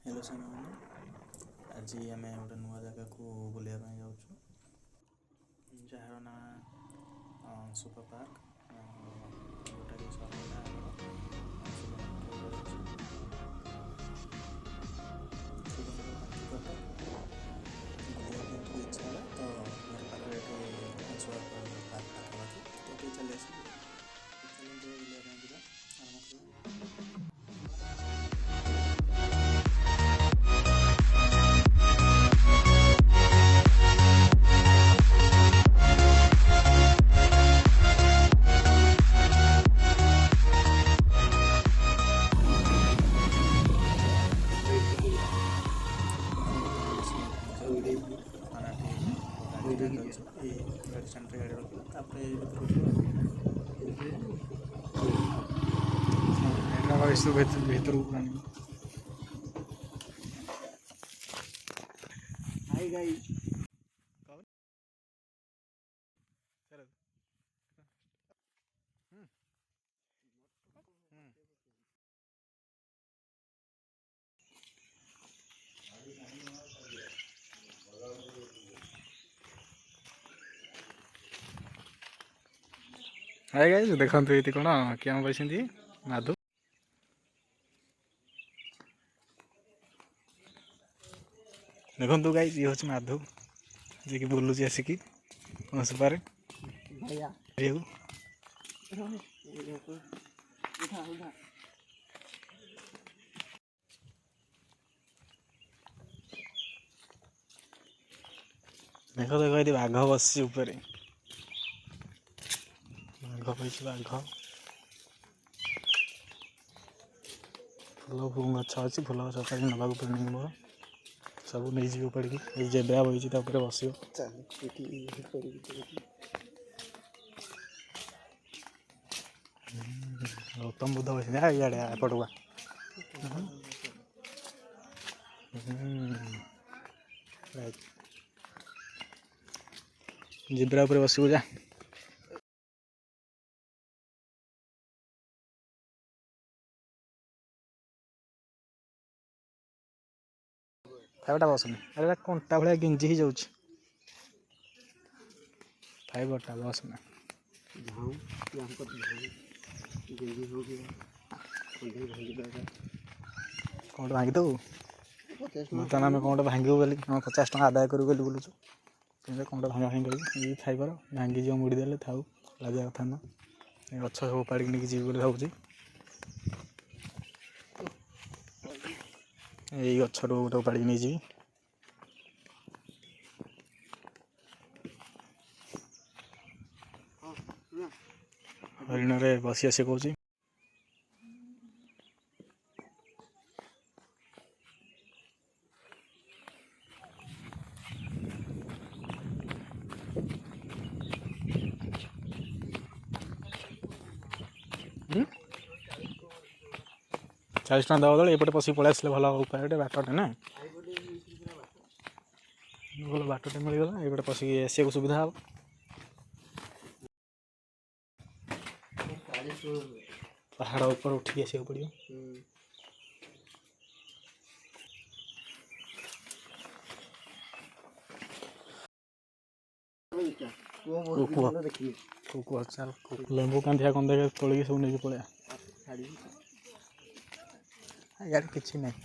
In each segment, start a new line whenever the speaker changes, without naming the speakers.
Hello साଙ୍ଗମାନେ ଆଜି ଆମେ ଗୋଟେ ନୂଆ ଜାଗାକୁ ବୁଲିବା ପାଇଁ ଯାଉଛୁ ଯାହାର ନାଁ ସୁପର ପାର୍କ ଯେଉଁଟାକି ସହରଟା ଆମର ସୁବର୍ଣ୍ଣପୁରରେ ଅଛି। ସୁବର୍ଣ୍ଣପୁର ବାଙ୍କିପଟ ବୁଲିବା ପାଇଁ ଟିକେ ଇଚ୍ଛା ହେଲା ତ ଘର ପାଖରେ ଏଠି ସୁପର ପାର୍କ ପାଖାପାଖି ତ ଟିକେ ଚାଲି ଆସିବୁ। ଚାଲନ୍ତୁ ବୁଲିବା ପାଇଁ ଯିବା ଆରମ୍ଭ କରିବା। ଆପଣ ବର୍ତ୍ତମାନ ଆସିକି ପହଞ୍ଚିଗଲୁ ଥାନାଠି। ଆମର ଗାଡ଼ି ଷ୍ଟାଣ୍ଡ ଅଛି, ଏଇ ଗାଡ଼ି ଷ୍ଟାଣ୍ଡରେ ଗାଡ଼ି ରଖିବା ତାପରେ ଏଇ ଭିତରକୁ ଯିବା ଆଉ।
ଭିତରକୁ ହାଇ ଗାଇ ହାଇ ଗାଇ ଦେଖନ୍ତୁ ଏଇଠି କ'ଣ କିଏ କହିଛନ୍ତି ମାଧୁ। ଦେଖନ୍ତୁ ଗାଇ ଇଏ ହେଉଛି ମାଧୁ ଯିଏକି ବୁଲୁଛି ଆସିକି ସୁପାରେ ଦେଖ ଦେଖ ଏଠି ବାଘ ବସିଛି ଉପରେ। ବାଘ ବସିଛି ବାଘ। ଫୁଲ ଗଛ ଅଛି, ଫୁଲ ଗଛ ଉପାଡ଼ି ନେବାକୁ ପ୍ଲାନିଂ ମୋର ସବୁ ନେଇଯିବି ଉପାଡ଼ିକି। ଏଇ ଜେବ୍ରା ବହିଛି ତା ଉପରେ ବସିବ। ଗୌତମ ବୁଦ୍ଧ ବସିଛନ୍ତି ଇଆଡ଼େ ଏପଟକୁ ଜେବ୍ରା ଉପରେ ବସିବୁ ଯା। ଖାଇବାଟା ବସନି, ଆରେ କଣ୍ଟା ଭଳିଆ ଗେଞ୍ଜି ହେଇଯାଉଛି। ଖାଇବାଟା ବସନା କ'ଣ ଭାଙ୍ଗିଦେବୁ ବର୍ତ୍ତମାନ ଆମେ କ'ଣ ଭାଙ୍ଗିବୁ ବୋଲି 50 ଟଙ୍କା ଆଦାୟ କରିବୁ ବୋଲି ବୁଲୁଛୁ। କିନ୍ତୁ କ'ଣ ଭାଙ୍ଗା ଭାଙ୍ଗି କରିବୁ ଇଏ ଖାଇବାର ଭାଙ୍ଗିଯିବ ମୁଡ଼ି ଦେଲେ ଥାଉ, ଲାଜିବା କଥା ନୁହଁ। ଏ ଗଛ ସବୁ ଉପାଡ଼ିକି ନେଇକି ଯିବି ବୋଲି ଭାବୁଛି। ଏଇ ଗଛରୁ ଗୋଟେ ଉପାଡ଼ିକି ନେଇଯିବି। ହରିଣରେ ବସି ଆସି କହୁଛି ଚାଳିଶ ଟଙ୍କା ଦେବା ବେଳେ ଏପଟେ ପଶିକି ପଳେଇ ଆସିଲେ ଭଲ ଉପାୟଟେ, ବାଟଟେ ନା ଭଲ ବାଟଟେ ମିଳିଗଲା। ଏପଟେ ପଶିକି ଆସିବାକୁ ସୁବିଧା ହେବ। ପାହାଡ଼ ଉପରେ ଉଠିକି ଆସିବାକୁ ପଡ଼ିବ। ଲେମ୍ବୁ କାନ୍ଧିଆ କନ୍ଦେଇ ତୋଳିକି ସବୁ ନେଇକି ପଳେଇବା। ଇଆଡ଼େ କିଛି ନାହିଁ।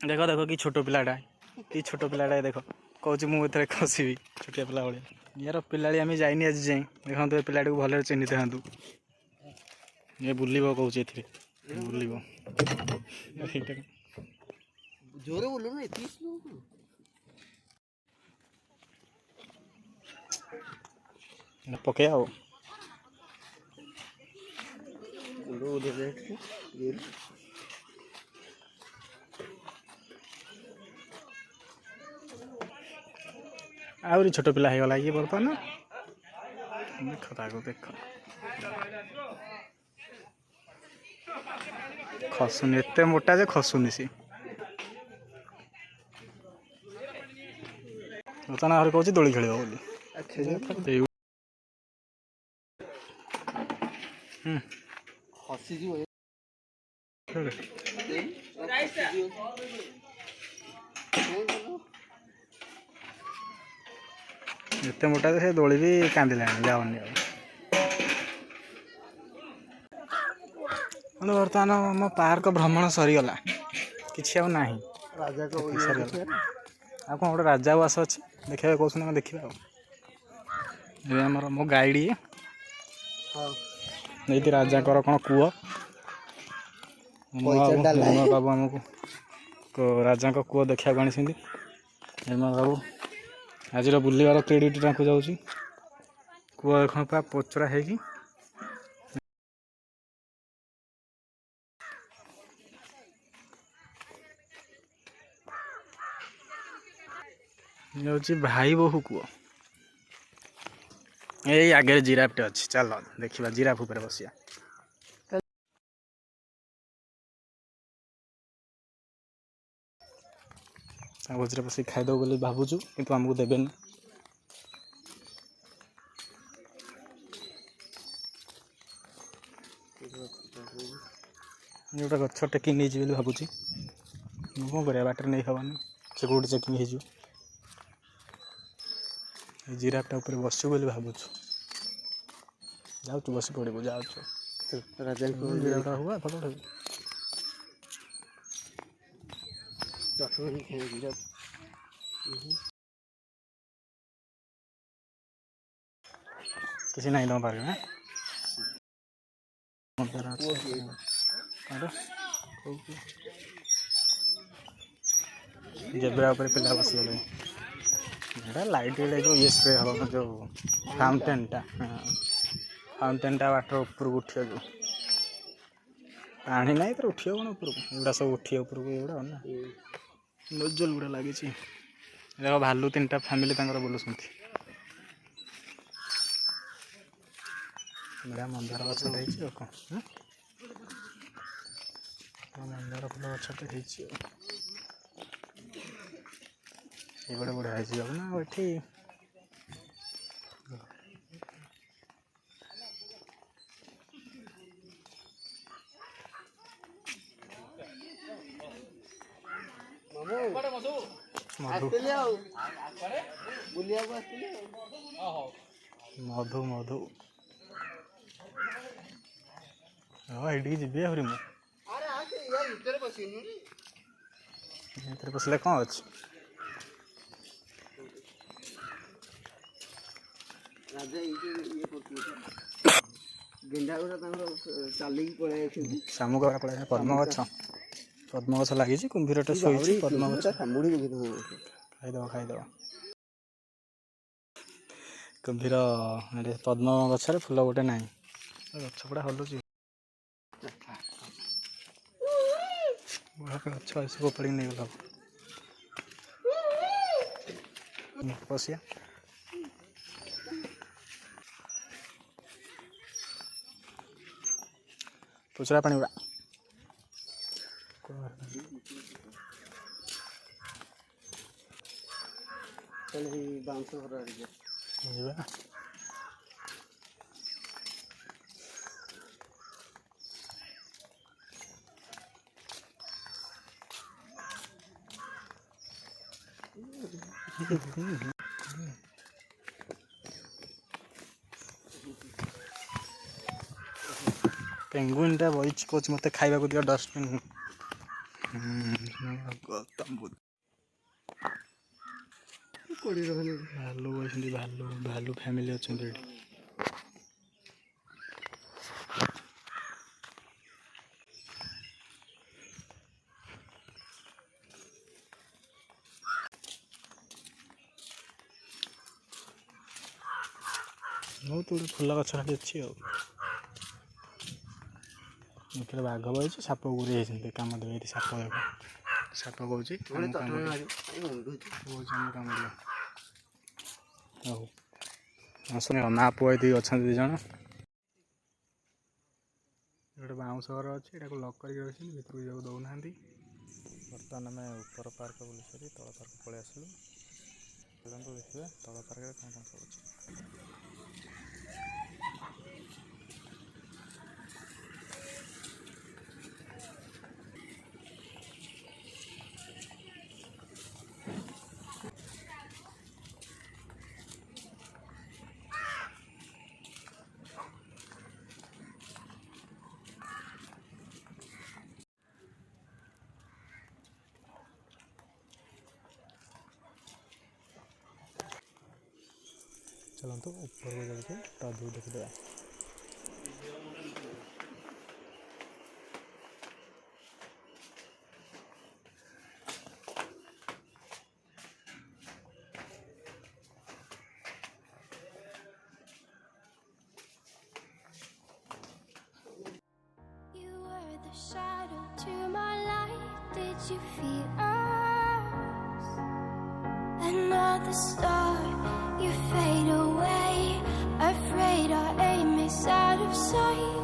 देख देख कि छोट पिलाटा कि छोट पिलाटा देख कौच मुझे खसबी छोटिया पिला भाई यार पिलाड़ी आम जाइनी आज जाए देखो ए पिलाटी को भले चिन्हि था ये बुलिब कौच बुलिब
जोरे बोलो ना इतनी
पके आओ आहरी छोट पिला हो गला ये बर्तमान देख ताको देख खसुनी एत मोटा जे खसुनी सी बर्तमान आहरी कौच दोली खेल बोली एत मोटा से दोली भी कांदिला जाओनी बर्तमान मो पार्क भ्रमण सरीगला कि ना
राजा को
आ कौन गोटे राजा उस अच्छे देखा कौन देखा आमर मो गाइड ये राजा कौन कूह बाबू आमको राजा कूह देखा आनी बाबू आज बुलवार क्रेडिट जाऊँगी कूह देख पूरा पोचरा है भाई बोहू कूह यही आगे जिराफटे अच्छी चल देखा जिराफ उपर बसिया भोजरे बस खाईदेव बोली भावुचु किंतु आमको देवेनि जोटा गच टेक नहीं भावुची कौन कर बाटर नहीं हवानी से कौट चेकिंग हो जिराफटा ऊपर बसु बोली भावुचु जाऊँ बस पड़ू जाऊँ
राजा
जिराफटा हुआ फटो किसी नहीं तुम पार्क में जेब्रा ऊपर पिला बस गले लाइट जो ये स्प्रे हम जो फाउंटेन टा वाटर ऊपर उठे जो पानी ना तो उठे कौन ऊपर एगुड़ा सब उठे ऊपर को एगुड़ा ना नोजल गुड़ा लगी देख भालू 3टा फैमिली बुलूँ बड़ा मंदार गछटे कौन मंदार फुल गछटे ये बड़े बढ़िया है ना ये मधु मधु हाँ ये जी आहरी मुझे पसले कौन अच्छे शामुक पड़े पद्म गछ लगी कुंभीरटे शोची पद्म गछ खाईदेव खाईदेव कुंभीर पद्म गचर फूल गोटे ना गछपड़ा हलुची गछ सब पड़ी नहीं गला पशिया पुचरा पानी गुड़ा पेंगुइन टा बही कौच मत खावा दिया डस्टबिन ଗୌତମ ବୁଦ୍ଧ ଭାଲୁ ଅଛନ୍ତି, ଭାଲୁ ଫ୍ୟାମିଲି ଅଛନ୍ତି ଏଠି। ବହୁତ ଗୁଡ଼ିଏ ଫୁଲ ଗଛ ସେଠି ଅଛି ଆଉ। ଏଥିରେ ବାଘ ବଇଛି, ସାପ ଗୁରେଇ ହେଇଛନ୍ତି, କାମ ଦେବେ ଏଠି। ସାପ ଦେଖ, ସାପ କହୁଛି କାମୁଡ଼ିବ। ହଉ ଆସୁନି, ମା ପୁଅ ଏଠି ଅଛନ୍ତି 2 ଜଣ। ଗୋଟେ ବାଉଁଶ ଘର ଅଛି, ଏଟାକୁ ଲକ୍ କରିକି ରଖିଛନ୍ତି, ଭିତରକୁ ଯିବାକୁ ଦେଉନାହାନ୍ତି। ବର୍ତ୍ତମାନ ଆମେ ଉପର ପାର୍କ ବୁଲି ସାରି ତଳ ପାର୍କ ପଳେଇ ଆସିଲୁ। ଚାଲନ୍ତୁ ଦେଖିବା ତଳ ପାର୍କରେ କ'ଣ କ'ଣ ସବୁ ଅଛି। ଚାଲନ୍ତୁ ଉପରକୁ ଯାଇକି ତା ଭିଉ ଦେଖିଦେବା।
You were the shadow to my light. Did you feel us? Another star, you fade away. Afraid our aim is out of sight.